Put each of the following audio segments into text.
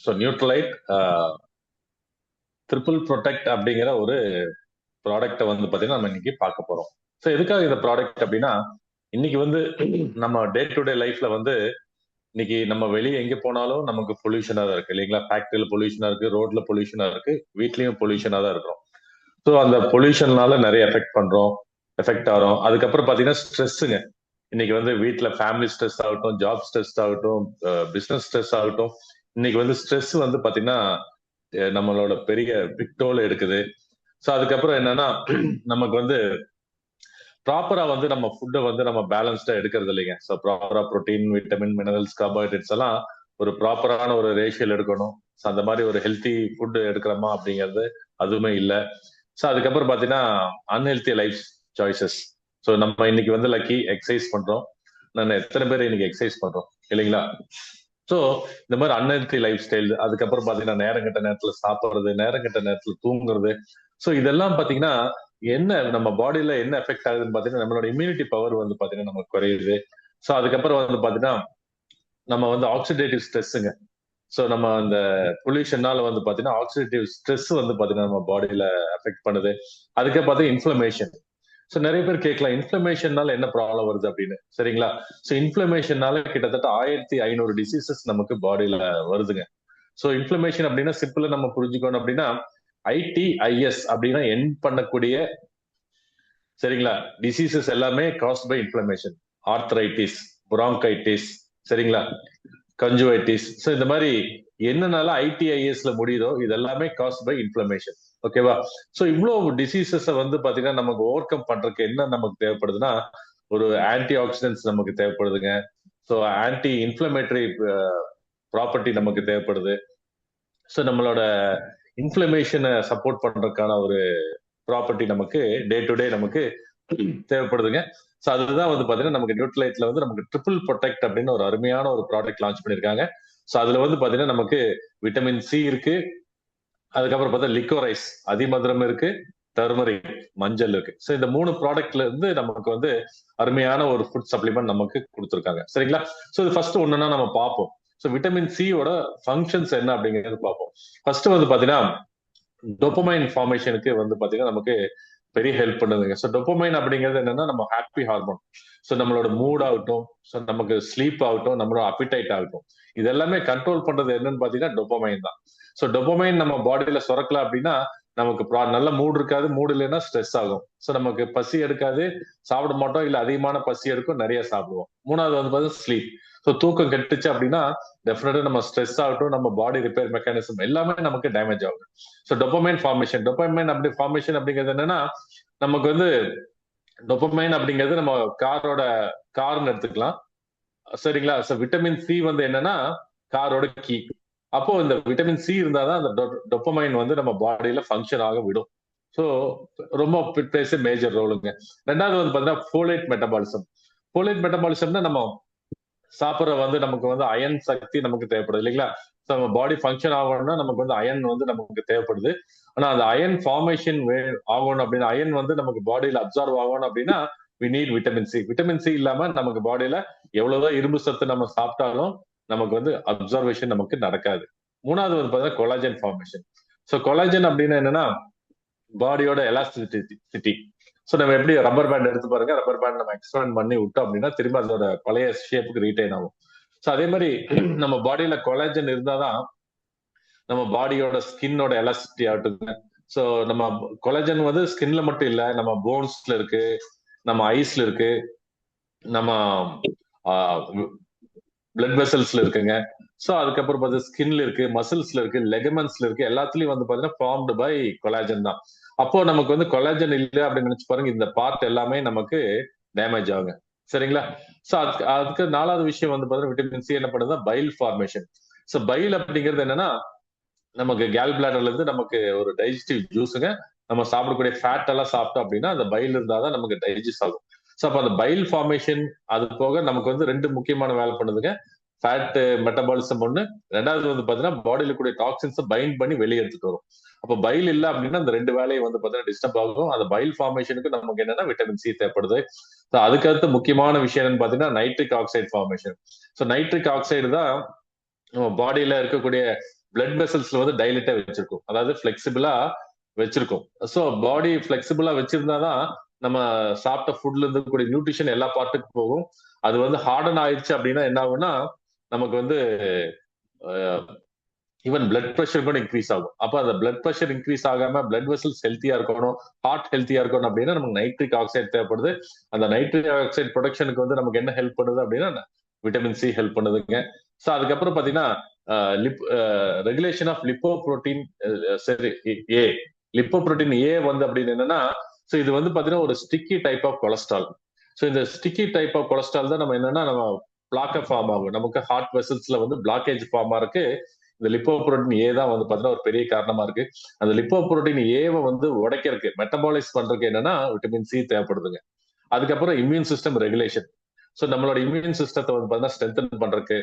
So Nutrilite triple protect அப்படிங்கிற ஒரு ப்ராடக்ட்டை வந்து பார்த்தீங்கன்னா நம்ம இன்னைக்கு பார்க்க போறோம். ஸோ எதுக்காக இந்த ப்ராடக்ட் அப்படின்னா, இன்னைக்கு வந்து நம்ம டே டு டே லைஃப்ல வந்து இன்னைக்கு நம்ம வெளியே எங்க போனாலும் நமக்கு பொல்யூஷனா தான் இருக்கு இல்லைங்களா? ஃபேக்டரியில பொல்யூஷனா இருக்கு, ரோட்ல பொல்யூஷனா இருக்கு, வீட்லயும் பொல்யூஷனா தான் இருக்கிறோம். ஸோ அந்த பொல்யூஷன்னால நிறைய எஃபெக்ட் ஆகிறோம். அதுக்கப்புறம் பாத்தீங்கன்னா ஸ்ட்ரெஸ்ஸுங்க. இன்னைக்கு வந்து வீட்ல ஃபேமிலி ஸ்ட்ரெஸ் ஆகட்டும், ஜாப் ஸ்ட்ரெஸ் ஆகட்டும், பிசினஸ் ஸ்ட்ரெஸ் ஆகட்டும், இன்னைக்கு வந்து ஸ்ட்ரெஸ் வந்து பாத்தீங்கன்னா நம்மளோட பெரிய பிக் டோல் எடுக்குது. ஸோ அதுக்கப்புறம் என்னன்னா நமக்கு வந்து ப்ராப்பரா வந்து நம்ம ஃபுட்டை வந்து நம்ம பேலன்ஸ்டா எடுக்கிறது இல்லைங்க. ஸோ ப்ராப்பரா புரோட்டீன், விட்டமின், மினரல்ஸ், கார்போஹைட்ரேட்ஸ் எல்லாம் ஒரு ப்ராப்பரான ஒரு ரேஷியோல எடுக்கணும். ஸோ அந்த மாதிரி ஒரு ஹெல்த்தி ஃபுட் எடுக்கிறோமா அப்படிங்கிறது அதுவுமே இல்லை. ஸோ அதுக்கப்புறம் பார்த்தீங்கன்னா அன்ஹெல்த்தி லைஃப் சாய்ஸஸ். ஸோ நம்ம இன்னைக்கு வந்து லக்கி எக்ஸசைஸ் பண்றோம். நான் எத்தனை பேர் இன்னைக்கு எக்ஸசைஸ் பண்றோம் இல்லைங்களா? ஸோ இந்த மாதிரி அன்ஹெல்த்தி லைஃப் ஸ்டைல், அதுக்கப்புறம் பார்த்தீங்கன்னா நேரங்கட்ட நேரத்தில் சாப்பிட்றது, நேரங்கட்ட நேரத்தில் தூங்குறது. ஸோ இதெல்லாம் பார்த்தீங்கன்னா என்ன நம்ம பாடியில என்ன எஃபெக்ட் ஆகுதுன்னு பாத்தீங்கன்னா நம்மளோட இம்யூனிட்டி பவர் வந்து பாத்தீங்கன்னா நமக்கு குறையுது. ஸோ அதுக்கப்புறம் வந்து பாத்தீங்கன்னா நம்ம வந்து ஆக்சிடேட்டிவ் ஸ்ட்ரெஸ்ஸுங்க. ஸோ நம்ம அந்த பொல்யூஷனால வந்து பாத்தீங்கன்னா ஆக்சிடேட்டிவ் ஸ்ட்ரெஸ் வந்து பாத்தீங்கன்னா நம்ம பாடியில எஃபெக்ட் பண்ணுது. அதுக்கே பார்த்தீங்கன்னா இன்ஃபிளமேஷன். ஸோ நிறைய பேர் கேட்கலாம் இன்ஃபிளமேஷன்னால என்ன ப்ராப்ளம் வருது அப்படின்னு, சரிங்களா? ஸோ இன்ஃபிளமேஷன்னால கிட்டத்தட்ட 1500 டிசீசஸ் நமக்கு பாடியில வருதுங்க. ஸோ இன்ஃபிளமேஷன் அப்படின்னா சிம்பிளா நம்ம புரிஞ்சுக்கணும் அப்படின்னா ITIS அப்படின்னா என் பண்ணக்கூடிய, சரிங்களா, டிசீசஸ் எல்லாமே காஸ்ட் பை இன்ஃபிளமேஷன். ஆர்த்ரைட்டிஸ், புராங்கைட்டிஸ், சரிங்களா, கன்ஜுவைட்டிஸ். ஸோ இந்த மாதிரி என்னனால ITISல முடியுதோ இது எல்லாமே காஸ்ட் பை இன்ஃபிளமேஷன். ஓகேவா? ஸோ இவ்வளவு டிசீசஸை வந்து பாத்தீங்கன்னா நமக்கு ஓவர் கம் பண்றதுக்கு என்ன நமக்கு தேவைப்படுதுன்னா ஒரு ஆன்டி ஆக்சிடென்ட்ஸ் நமக்கு தேவைப்படுதுங்க. ஸோ ஆன்டி இன்ஃபிளமேட்டரி ப்ராப்பர்ட்டி நமக்கு தேவைப்படுது. ஸோ நம்மளோட இன்ஃபிளமேஷனை சப்போர்ட் பண்றதுக்கான ஒரு ப்ராப்பர்ட்டி நமக்கு டே டு டே நமக்கு தேவைப்படுதுங்க. ஸோ அதுதான் வந்து பாத்தீங்கன்னா நமக்கு நியூட்ரலைட்ல வந்து நமக்கு ட்ரிபிள் ப்ரொடெக்ட் அப்படின்னு ஒரு அருமையான ஒரு ப்ராடக்ட் லான்ச் பண்ணிருக்காங்க. ஸோ அதுல வந்து பாத்தீங்கன்னா நமக்கு விட்டமின் சி இருக்கு, அதுக்கப்புறம் பார்த்தா லிக்கோரைஸ் அதிமதுரம் இருக்கு, டர்மரிக் மஞ்சள் இருக்கு. ஸோ இந்த 3 ப்ராடக்ட்ல இருந்து நமக்கு வந்து அருமையான ஒரு ஃபுட் சப்ளிமெண்ட் நமக்கு கொடுத்துருக்காங்க, சரிங்களா? ஸோ இது ஃபர்ஸ்ட் ஒண்ணுன்னா நம்ம பார்ப்போம். ஸோ விட்டமின் சியோட ஃபங்க்ஷன்ஸ் என்ன அப்படிங்கிறது பார்ப்போம். ஃபர்ஸ்ட் வந்து பாத்தீங்கன்னா டோபமைன் ஃபார்மேஷனுக்கு வந்து பாத்தீங்கன்னா நமக்கு பெரிய ஹெல்ப் பண்ணுதுங்க. ஸோ டொப்பமைன் அப்படிங்கிறது என்னன்னா நம்ம ஹாப்பி ஹார்மோன். ஸோ நம்மளோட மூட் ஆகட்டும், ஸோ நமக்கு ஸ்லீப் ஆகட்டும், நம்மளோட அப்பிடைட் ஆகட்டும், இது எல்லாமே கண்ட்ரோல் பண்றது என்னன்னு பாத்தீங்கன்னா டொப்பமைன் தான். ஸோ டொப்பமைன் நம்ம பாடியில சுரக்கல அப்படின்னா நமக்கு நல்ல மூட் இருக்காது, மூட் இல்லைன்னா ஸ்ட்ரெஸ் ஆகும். ஸோ நமக்கு பசி எடுக்காது, சாப்பிட மாட்டோம், இல்ல அதிகமான பசி எடுக்கும், நிறைய சாப்பிடுவோம். மூணாவது வந்து பார்த்தீங்கன்னா ஸ்லீப். ஸோ தூக்கம் கெட்டுச்சு அப்படின்னா டெஃபினட்டா நம்ம ஸ்ட்ரெஸ் ஆகட்டும், நம்ம பாடி ரிப்பேர் மெக்கானிசம் எல்லாமே நமக்கு டேமேஜ் ஆகும். ஸோ டொப்பமைன் ஃபார்மேஷன், டொப்பமைன் அப்படி ஃபார்மேஷன் அப்படிங்கிறது என்னன்னா நமக்கு வந்து டொப்பமைன் அப்படிங்கிறது நம்ம கார்னு எடுத்துக்கலாம், சரிங்களா? ஸோ விட்டமின் சி வந்து என்னன்னா காரோட கீ. அப்போ இந்த விட்டமின் சி இருந்தாதான் அந்த டொப்பமைன் வந்து நம்ம பாடியில ஃபங்க்ஷன் ஆக விடும். ஸோ ரொம்ப பிளேஸ் மேஜர் ரோலுங்க. ரெண்டாவது வந்து பாத்தீங்கன்னா ஃபோலேட் மெட்டபாலிசம். ஃபோலேட் மெட்டபாலிசம்னா நம்ம சாப்பிட்ற வந்து நமக்கு வந்து அயன் சக்தி நமக்கு தேவைப்படுது இல்லைங்களா? நம்ம பாடி ஃபங்க்ஷன் ஆகணும்னா நமக்கு வந்து அயன் வந்து நமக்கு தேவைப்படுது. ஆனா அந்த அயன் ஃபார்மேஷன் ஆகணும் அப்படின்னா, அயன் வந்து நமக்கு பாடியில அப்சார்வ் ஆகணும் அப்படின்னா we need vitamin C. Vitamin C இல்லாம நமக்கு பாடியில எவ்வளவுதான் இரும்பு சத்து நம்ம சாப்பிட்டாலும் நமக்கு வந்து அப்சர்வேஷன் நமக்கு நடக்காது. மூணாவது வந்து பாத்தீங்கன்னா கொலாஜன் ஃபார்மேஷன். ஸோ கொலாஜன் அப்படின்னு என்னன்னா பாடியோட எலாஸ்டிசிட்டி. ஸோ நம்ம எப்படி ரப்பர் பேண்ட் எடுத்து பாருங்க, ரப்பர் பேண்ட் நம்ம எக்ஸ்பேண்ட் பண்ணி விட்டோம் அப்படின்னா திரும்ப அதோட பழைய ஷேப்புக்கு ரீட்டைன் ஆகும். ஸோ அதே மாதிரி நம்ம பாடியில கொலாஜன் இருந்தாதான் நம்ம பாடியோட ஸ்கின்னோட எலாஸ்டிசிட்டி ஆகட்டும். ஸோ நம்ம கொலாஜன் வந்து ஸ்கின்ல மட்டும் இல்ல, நம்ம போன்ஸ்ல இருக்கு, நம்ம ஐஸ்ல இருக்கு, நம்ம பிளட் வெசல்ஸ்ல இருக்குங்க. ஸோ அதுக்கப்புறம் பார்த்தா ஸ்கின்ல இருக்கு, மசில்ஸ்ல இருக்கு, லெகமெண்ட்ஸ்ல இருக்கு, எல்லாத்துலயும் வந்து பாத்தீங்கன்னா ஃபார்ம்டு பை கொலாஜன் தான். அப்போ நமக்கு வந்து கொலாஜன் இல்லை அப்படின்னு நினைச்சு பாருங்க, இந்த பார்ட் எல்லாமே நமக்கு டேமேஜ் ஆகுங்க, சரிங்களா? ஸோ அதுக்கு நாலாவது விஷயம் வந்து பாத்தீங்கன்னா விட்டமின் சி என்ன பண்ணுதுன்னா பைல் ஃபார்மேஷன். ஸோ பைல் அப்படிங்கிறது என்னன்னா நமக்கு கேல் பிளாடர்ல இருந்து நமக்கு ஒரு டைஜஸ்டிவ் ஜூஸுங்க. நம்ம சாப்பிடக்கூடிய ஃபேட் எல்லாம் சாப்பிட்டோம் அப்படின்னா அந்த பைல் இருந்தாதான் நமக்கு டைஜஸ்ட் ஆகும். ஸோ அப்ப அந்த பைல் ஃபார்மேஷன் அது போக நமக்கு வந்து 2 முக்கியமான வேலை பண்ணுதுங்க. ஃபேட் மெட்டபாலிசம் ஒண்ணு, ரெண்டாவது வந்து பாத்தீங்கன்னா பாடியில கூடிய டாக்ஸின்ஸை பைண்ட் பண்ணி வெளியே எடுத்துட்டு வரும். அப்ப பைல் இல்ல அப்படின்னா அந்த 2 வேலையும் வந்து பாத்தீங்கன்னா டிஸ்டர்ப் ஆகும். அந்த பைல் ஃபார்மேஷனுக்கு நமக்கு என்னன்னா விட்டமின் சி தேவைப்படுது. அதுக்கடுத்து முக்கியமான விஷயம் என்னன்னு பாத்தீங்கன்னா nitric oxide formation. So nitric oxide தான் நம்ம பாடியில இருக்கக்கூடிய பிளட் வெசல்ஸ்ல வந்து டைலேட்டா வச்சிருக்கும், அதாவது பிளெக்சிபிளா வச்சிருக்கும். ஸோ பாடி பிளெக்சிபிளா வச்சிருந்தாதான் நம்ம சாப்பிட்ட ஃபுட்ல இருந்து கூடிய நியூட்ரிஷன் எல்லா பார்ட்டுக்கு போகும். அது வந்து ஹார்டன் ஆயிடுச்சு அப்படின்னா என்ன ஆகும்னா நமக்கு வந்து ஈவன் பிளட் ப்ரெஷர் கூட இன்க்ரீஸ் ஆகும். அப்ப அந்த பிளட் ப்ரெஷர் இன்க்ரீஸ் ஆகாம பிளட் வெசல்ஸ் ஹெல்த்தியா இருக்கணும், ஹார்ட் ஹெல்த்தியா இருக்கணும் அப்படின்னா நமக்கு நைட்ரிக் ஆக்சைடு தேவைப்படுது. அந்த நைட்ரிக் ஆக்சைடு ப்ரொடக்ஷனுக்கு வந்து நமக்கு என்ன ஹெல்ப் பண்ணுது அப்படின்னா விட்டமின் சி ஹெல்ப் பண்ணுதுங்க. ஸோ அதுக்கப்புறம் பாத்தீங்கன்னா ரெகுலேஷன் ஆஃப் லிப்போ புரோட்டீன், சரி, ஏ லிப்போ புரோட்டீன் ஏ வந்து அப்படின்னு என்னன்னா, ஸோ இது வந்து பாத்தீங்கன்னா ஒரு sticky type of cholesterol. So இந்த ஸ்டிக்கி டைப் ஆஃப் கொலஸ்ட்ரால் தான் நம்ம என்னன்னா நம்ம பிளாக்க ஃபார்ம் ஆகும், நமக்கு ஹார்ட் வெசல்ஸ்ல வந்து பிளாக்கேஜ் ஃபார்ம் ஆருக்கு இந்த லிப்போ புரோட்டீன் ஏ தான் வந்து பாத்தீங்கன்னா ஒரு பெரிய காரணமா இருக்கு. அந்த லிப்போ புரோட்டீன் ஏவை வந்து உடைக்கிறதுக்கு, மெட்டபாலைஸ் பண்றதுக்கு என்னன்னா விட்டமின் சி தேவைப்படுதுங்க. அதுக்கப்புறம் இம்யூன் சிஸ்டம் ரெகுலேஷன். ஸோ நம்மளோட இம்யூன் சிஸ்டத்தை வந்து பாத்தீங்கன்னா ஸ்ட்ரென்தன் பண்றதுக்கு,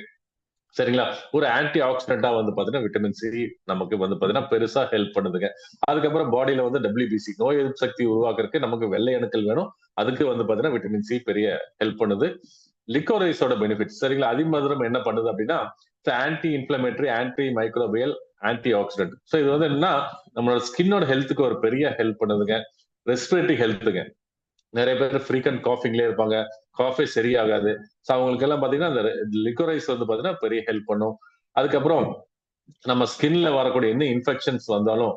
சரிங்களா, ஒரு ஆன்டி ஆக்சிடென்டா வந்து பாத்தீங்கன்னா விட்டமின் சி நமக்கு வந்து பாத்தீங்கன்னா பெருசா ஹெல்ப் பண்ணுதுங்க. அதுக்கப்புறம் பாடியில வந்து டபிள்யூபிசி, நோய் எதிர்ப்பு சக்தி உருவாக்குறதுக்கு நமக்கு வெள்ளை அணுக்கள் வேணும், அதுக்கு வந்து பாத்தீங்கன்னா விட்டமின் சி பெரிய ஹெல்ப் பண்ணுது. லிக்கோரைஸோட பெனிஃபிட், சரிங்களா, அதிமதுரம் என்ன பண்ணுது அப்படின்னா anti inflammatory, anti microbial, anti accident. So இது வந்து என்னன்னா நம்மளோட ஸ்கின்னோட ஹெல்த்துக்கு ஒரு பெரிய ஹெல்ப் பண்ணுதுங்க. ரெஸ்பிரேட்டரி ஹெல்த்துங்க, நிறைய பேர் ஃப்ரீக்வெண்ட் காஃபிங்லேயே இருப்பாங்க, காஃபி சரியாகாது. ஸோ அவங்களுக்கு எல்லாம் பாத்தீங்கன்னா அந்த லிக்கோரைஸ் வந்து பாத்தீங்கன்னா பெரிய ஹெல்ப் பண்ணும். அதுக்கப்புறம் நம்ம ஸ்கின்ல வரக்கூடிய என்ன இன்ஃபெக்ஷன்ஸ் வந்தாலும்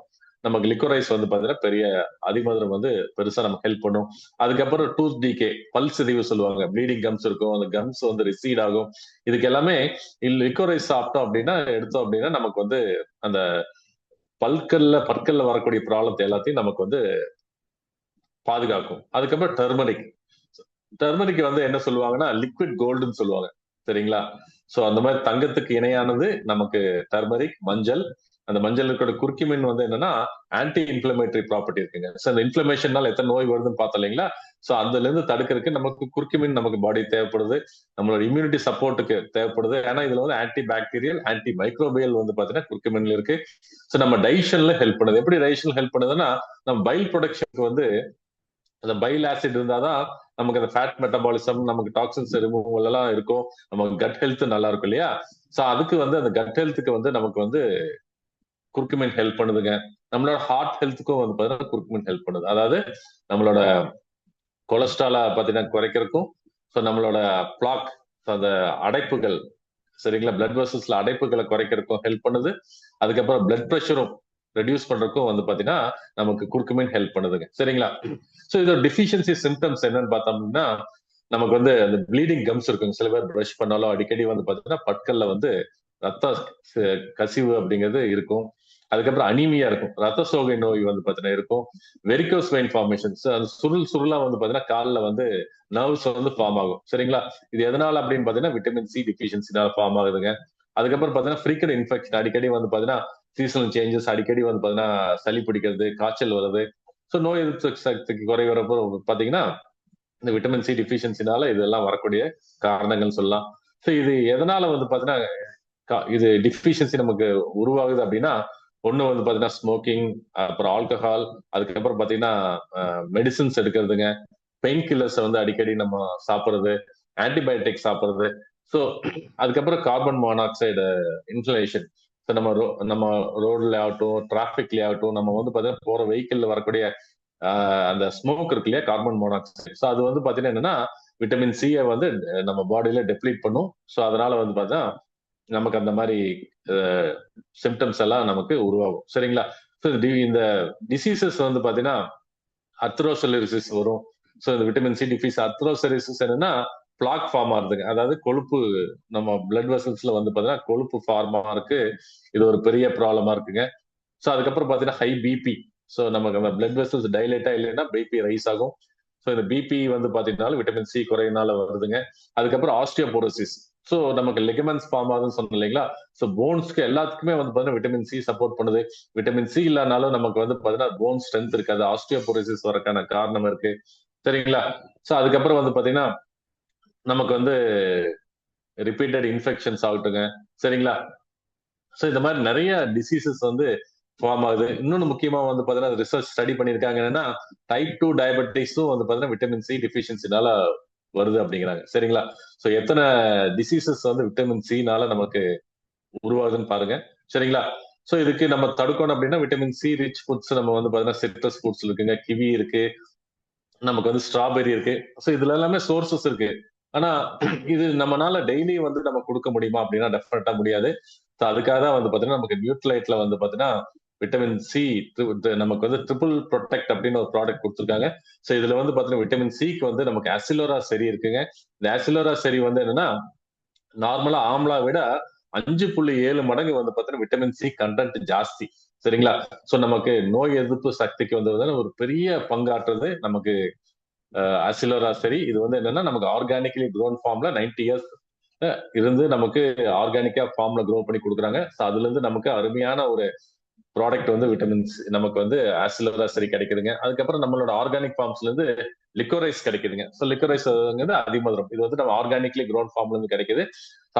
நமக்கு லிக்கோரைஸ் வந்து பாத்தீங்கன்னா பெரிய அதிமதுரம் வந்து பெருசா நமக்கு ஹெல்ப் பண்ணும். அதுக்கப்புறம் டூத் டிகே, பல் சிதைவு சொல்லுவாங்க, ப்ளீடிங் கம்ஸ் இருக்கும், அந்த கம்ஸ் வந்து ரிசீட் ஆகும். இதுக்கு எல்லாமே லிக்கோரைஸ் சாப்பிட்டோம் அப்படின்னா, எடுத்தோம் அப்படின்னா நமக்கு வந்து அந்த பற்கள்ல வரக்கூடிய ப்ராப்ளத்தை எல்லாத்தையும் நமக்கு வந்து பாதுகாக்கும். அதுக்கப்புறம் டர்மரிக். டர்மரிக் வந்து என்ன சொல்லுவாங்கன்னா லிக்விட் கோல்டுன்னு சொல்லுவாங்க, சரிங்களா. சோ அந்த மாதிரி தங்கத்துக்கு இணையானது நமக்கு டர்மரிக், மஞ்சள். அந்த மஞ்சள் இருக்கிற குர்குமின் வந்து என்னன்னா ஆன்டி இன்ஃபிளமேட்டரி ப்ராப்பர்ட்டி இருக்குங்க. சோ அந்த இன்ஃபிளமேஷனால எத்தனை நோய் வருதுன்னு பார்த்தோம் இல்லைங்களா. சோ அதுல இருந்து தடுக்கிறதுக்கு நமக்கு குர்குமின் நமக்கு பாடி தேவைப்படுது, நம்மளோட இம்யூனிட்டி சப்போர்ட்டுக்கு தேவைப்படுது. ஏன்னா இதுல வந்து ஆன்டி பாக்டீரியல், ஆன்டி மைக்ரோபியல் வந்து பாத்தீங்கன்னா குர்குமின்ல இருக்கு. சோ நம்ம டைஜஷன்ல ஹெல்ப் பண்ணுது. எப்படி டைஜஷன் ஹெல்ப் பண்ணுதுன்னா நம்ம பைல் ப்ரொடக்ஷனுக்கு வந்து அந்த பைல் ஆசிட் இருந்தாதான் நமக்கு அந்த ஃபேட் மெட்டபாலிசம், நமக்கு டாக்ஸின்ஸ் ரிமூவல் எல்லாம் இருக்கும், நமக்கு கட் ஹெல்த் நல்லா இருக்கும் இல்லையா. சோ அதுக்கு வந்து அந்த கட் ஹெல்த்துக்கு வந்து நமக்கு வந்து குர்குமின் ஹெல்ப் பண்ணுதுங்க. நம்மளோட ஹார்ட் ஹெல்த்துக்கும் வந்து பாத்தீங்கன்னா குர்குமின் ஹெல்ப் பண்ணுது. அதாவது நம்மளோட கொலஸ்ட்ரால பாத்தீங்கன்னா குறைக்கிறதுக்கும், ஸோ நம்மளோட பிளாக், அந்த அடைப்புகள், சரிங்களா, பிளட் வெசல்ஸ்ல அடைப்புகளை குறைக்கிறதுக்கும் ஹெல்ப் பண்ணுது. அதுக்கப்புறம் பிளட் ப்ரெஷரும் ரெடியூஸ் பண்றதுக்கும் வந்து பாத்தீங்கன்னா நமக்கு குர்குமின் ஹெல்ப் பண்ணுதுங்க, சரிங்களா. ஸோ இதோட டிஃபிஷியன்சி சிம்டம்ஸ் என்னன்னு பார்த்தோம்னா நமக்கு வந்து அந்த ப்ளீடிங் கம்ஸ் இருக்குங்க. சில பேர் பிரஷ் பண்ணாலும் அடிக்கடி வந்து பாத்தீங்கன்னா பற்கள்ல வந்து ரத்த கசிவு அப்படிங்கிறது இருக்கும். அதுக்கப்புறம் அனீமியா இருக்கும், ரத்த சோகை நோய் வந்து பாத்தீங்கன்னா இருக்கும். வெரிகோஸ் வெயின் ஃபார்மேஷன்ஸ், அந்த சுருள் சுருளா வந்து பாத்தீங்கன்னா காலில் வந்து நர்வ்ஸ் வந்து ஃபார்ம் ஆகும், சரிங்களா. இது எதனால அப்படின்னு பாத்தீங்கன்னா விட்டமின் சி டிஃபிஷியன்சினால ஃபார்ம் ஆகுதுங்க. அதுக்கப்புறம் பாத்தீங்கன்னா ஃப்ரீக்வெண்ட் இன்ஃபெக்ஷன், அடிக்கடி வந்து பாத்தீங்கன்னா சீசனல் சேஞ்சஸ், அடிக்கடி வந்து பாத்தீங்கன்னா சளி பிடிக்கிறது, காய்ச்சல் வருது. ஸோ நோய் எதிர்ப்பு சக்திக்கு குறைவரப்போ பாத்தீங்கன்னா இந்த விட்டமின் சி டிஃபிஷியன்சினால இதெல்லாம் வரக்கூடிய காரணங்கள் சொல்லலாம். ஸோ இது எதனால வந்து பாத்தீங்கன்னா இது டிஃபிஷியன்சி நமக்கு உருவாகுது அப்படின்னா, ஒண்ணு வந்து பாத்தீங்கன்னா ஸ்மோக்கிங், அப்புறம் ஆல்கஹால், அதுக்கப்புறம் பாத்தீங்கன்னா மெடிசின்ஸ் எடுக்கிறதுங்க, பெயின் கில்லர்ஸ் வந்து அடிக்கடி நம்ம சாப்பிடுறது, ஆன்டிபயோட்டிக் சாப்பிடுறது. ஸோ அதுக்கப்புறம் கார்பன் மோனாக்சைடு இன்ஹலேஷன். ஸோ நம்ம ரோட்ல ஆகட்டும், டிராபிக்ல ஆகட்டும், நம்ம வந்து பாத்தீங்கன்னா போற வெஹிக்கிள்ல வரக்கூடிய அந்த ஸ்மோக் இருக்கு இல்லையா, கார்பன் மோனாக்சைடு. ஸோ அது வந்து பாத்தீங்கன்னா என்னன்னா விட்டமின் சியை வந்து நம்ம பாடியில டெப்ளீட் பண்ணும். ஸோ அதனால வந்து பார்த்தா நமக்கு அந்த மாதிரி சிம்டம்ஸ் எல்லாம் நமக்கு உருவாகும், சரிங்களா. ஸோ இந்த டிசீசஸ் வந்து பாத்தீங்கன்னா அத்ரோசெலரிசிஸ் வரும். ஸோ இந்த விட்டமின் சி டிஃபிஸ் அத்ரோசெலரிசிஸ் என்னன்னா பிளாக் ஃபார்ம் ஆகுதுங்க, அதாவது கொழுப்பு நம்ம பிளட் வெசல்ஸ்ல வந்து பாத்தீங்கன்னா கொழுப்பு ஃபார்ம் ஆகிறதுக்கு இது ஒரு பெரிய ப்ராப்ளமா இருக்குங்க. ஸோ அதுக்கப்புறம் பாத்தீங்கன்னா ஹை பிபி. ஸோ நமக்கு அந்த பிளட் வெசல்ஸ் டைலேட்டா இல்லைன்னா பிபி ரைஸ் ஆகும். ஸோ இந்த பிபி வந்து பாத்தீங்கன்னா விட்டமின் சி குறையினால வருதுங்க. அதுக்கப்புறம் ஆஸ்டியோபோரோசிஸ். ஸோ நமக்கு லெகமெண்ட்ஸ் ஃபார்ம் ஆகுதுன்னு சொன்னோம் இல்லைங்களா. ஸோ போன்ஸ்க்கு எல்லாத்துக்குமே வந்து பாத்தீங்கன்னா விட்டமின் சி சப்போர்ட் பண்ணுது. விட்டமின் சி இல்லைனாலும் நமக்கு வந்து பாத்தீங்கன்னா போன் ஸ்ட்ரென்த் இருக்காது, ஆஸ்டியோபோரோசிஸ் வரக்கான காரணம் இருக்கு, சரிங்களா. ஸோ அதுக்கப்புறம் வந்து பாத்தீங்கன்னா நமக்கு வந்து ரிப்பீட்டட் இன்ஃபெக்ஷன்ஸ் ஆகட்டுங்க, சரிங்களா. ஸோ இந்த மாதிரி நிறைய டிசீசஸ் வந்து ஃபார்ம் ஆகுது. இன்னொன்னு முக்கியமா வந்து பாத்தீங்கன்னா ரிசர்ச் ஸ்டடி பண்ணிருக்காங்க என்னன்னா டைப் 2 டயபெட்டிஸும் வந்து பாத்தீங்கன்னா விட்டமின் சி டிஃபிஷியன்சினால வருது அப்படிங்கிறாங்க, சரிங்களா. ஸோ எத்தனை டிசீசஸ் வந்து விட்டமின் சினால நமக்கு உருவாகுதுன்னு பாருங்க. சரிங்களா? சோ இதுக்கு நம்ம தடுக்கணும் அப்படின்னா விட்டமின் சி ரிச் ஃபுட்ஸ் நம்ம வந்து பாத்தீங்கன்னா சிட்ரஸ் ஃபுட்ஸ் இருக்குங்க, கிவி இருக்கு, நமக்கு வந்து ஸ்ட்ராபெரி இருக்கு. சோ இதுல எல்லாமே சோர்சஸ் இருக்கு. ஆனா இது நம்மனால டெய்லி வந்து நம்ம கொடுக்க முடியுமா அப்படின்னா டெஃபினட்டா முடியாது. சோ அதுக்காக தான் வந்து பாத்தீங்கன்னா நமக்கு நியூட்ரலைட்ல வந்து பாத்தீங்கன்னா விட்டமின் சி நமக்கு வந்து ட்ரிபிள் ப்ரொடெக்ட் அப்படின்னு ஒரு ப்ராடக்ட் கொடுத்துருக்காங்க. சோ இதுல வந்து பாத்தீங்கன்னா விட்டமின் சிக்கு வந்து நமக்கு அசிலோரா சரி இருக்குங்க. இந்த அசிலோரா சரி வந்து என்னன்னா நார்மலா ஆம்லா விட 5.7 மடங்கு வந்து பாத்தீங்கன்னா விட்டமின் சி கண்டென்ட் ஜாஸ்தி. சரிங்களா? சோ நமக்கு நோய் எதிர்ப்பு சக்திக்கு வந்து ஒரு பெரிய பங்காற்றுறது நமக்கு அசிலோரா சரி. இது வந்து என்னன்னா நமக்கு ஆர்கானிக்கலி க்ரோன் ஃபார்ம்ல 90 இயர்ஸ் இருந்து நமக்கு ஆர்கானிக்கா ஃபார்ம்ல க்ரோ பண்ணி கொடுக்குறாங்க. சோ அதுல இருந்து நமக்கு அருமையான ஒரு ப்ராடக்ட் வந்து விட்டமின்ஸ் நமக்கு வந்து ஆசிலோரா சரி கிடைக்குதுங்க. அதுக்கப்புறம் நம்மளோட ஆர்கானிக் ஃபார்ம்ஸ்ல இருந்து லிக்கோரைஸ் கிடைக்குதுங்க. ஸோ லிக்கோரைஸ் அதிமதுரம். இது வந்து நம்ம ஆர்கானிக்லி க்ரோன் ஃபார்ம்ல இருந்து கிடைக்குது.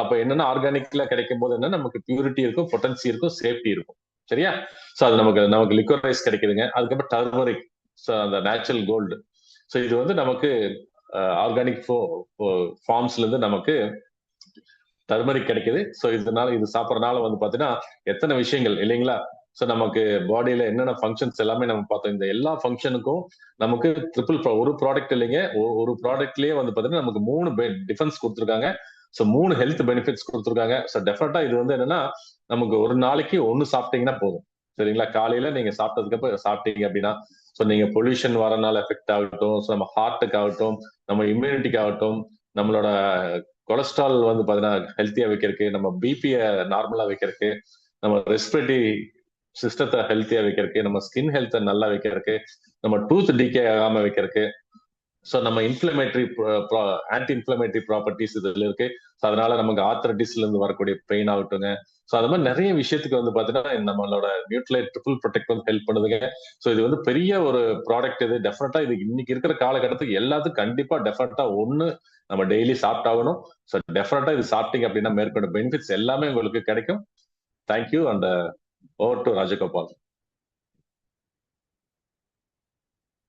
அப்ப என்னன்னா ஆர்கானிக்ல கிடைக்கும் போது என்ன நமக்கு பியூரிட்டி இருக்கும், பொட்டன்சி இருக்கும், சேஃப்டி இருக்கும். சரியா? சோ அது நமக்கு நமக்கு லிக்கோரைஸ் கிடைக்குதுங்க. அதுக்கப்புறம் டர்மரிக், ஸோ அந்த நேச்சுரல் கோல்டு. ஸோ இது வந்து நமக்கு ஆர்கானிக் ஃபார்ம்ஸ்ல இருந்து நமக்கு டர்மரிக் கிடைக்குது. ஸோ இதனால இது சாப்பிடறதுனால வந்து பாத்தீங்கன்னா எத்தனை விஷயங்கள் இல்லைங்களா? ஸோ நமக்கு பாடியில என்னென்ன ஃபங்க்ஷன்ஸ் எல்லாமே நம்ம பார்த்தோம். இந்த எல்லா ஃபங்க்ஷனுக்கும் நமக்கு ஒரு ப்ராடக்ட் இல்லைங்க. ஒரு ப்ராடக்ட்லயே வந்து பாத்தீங்கன்னா நமக்கு 3 டிஃபென்ஸ் கொடுத்துருக்காங்க. ஸோ 3 ஹெல்த் பெனிஃபிட்ஸ் கொடுத்துருக்காங்க. ஸோ டெஃபினட்டா இது வந்து என்னன்னா நமக்கு ஒரு நாளைக்கு ஒன்னு சாப்பிட்டீங்கன்னா போதும். சரிங்களா? காலையில நீங்க சாப்பிட்டதுக்கு அப்புறம் சாப்பிட்டீங்க அப்படின்னா ஸோ நீங்க பொல்யூஷன் வரனால எஃபெக்ட் ஆகட்டும், ஸோ நம்ம ஹார்ட்டுக்கு ஆகட்டும், நம்ம இம்யூனிட்டிக்கு ஆகட்டும், நம்மளோட கொலஸ்ட்ரால் வந்து பாத்தீங்கன்னா ஹெல்த்தியா வைக்கிறதுக்கு, நம்ம பிபியை நார்மலா வைக்கிறதுக்கு, நம்ம ரெஸ்பிரேட்டரி சிஸ்டத்தை ஹெல்த்தியா வைக்கிறதுக்கு, நம்ம ஸ்கின் ஹெல்த்தை நல்லா வைக்கிறதுக்கு, நம்ம டூத் டிகே ஆகாம வைக்கிறதுக்கு, ஸோ நம்ம இன்ஃபிளமேட்டரி ஆன்டி இன்ஃபிளமேட்டரி ப்ராப்பர்ட்டிஸ் இதுல இருக்கு. ஸோ அதனால நமக்கு ஆர்த்தரைட்டிஸ்ல இருந்து வரக்கூடிய பெயின் ஆகட்டுங்க. ஸோ அது மாதிரி நிறைய விஷயத்துக்கு வந்து பாத்தீங்கன்னா நம்மளோட நியூட்ரலைட் ட்ரிபிள் ப்ரொடெக்ட் வந்து ஹெல்ப் பண்ணுதுங்க. ஸோ இது வந்து பெரிய ஒரு ப்ராடக்ட். இது டெஃபினட்டா இது இன்னைக்கு இருக்கிற காலகட்டத்துக்கு எல்லாத்துக்கும் கண்டிப்பா டெஃபினட்டா ஒண்ணு நம்ம டெய்லி சாப்பிட்டாகணும். ஸோ டெஃபினட்டா இது சாப்பிட்டீங்க அப்படின்னா மேற்கொண்ட பெனிஃபிட்ஸ் எல்லாமே உங்களுக்கு கிடைக்கும். Thank you and over to Rajagopal.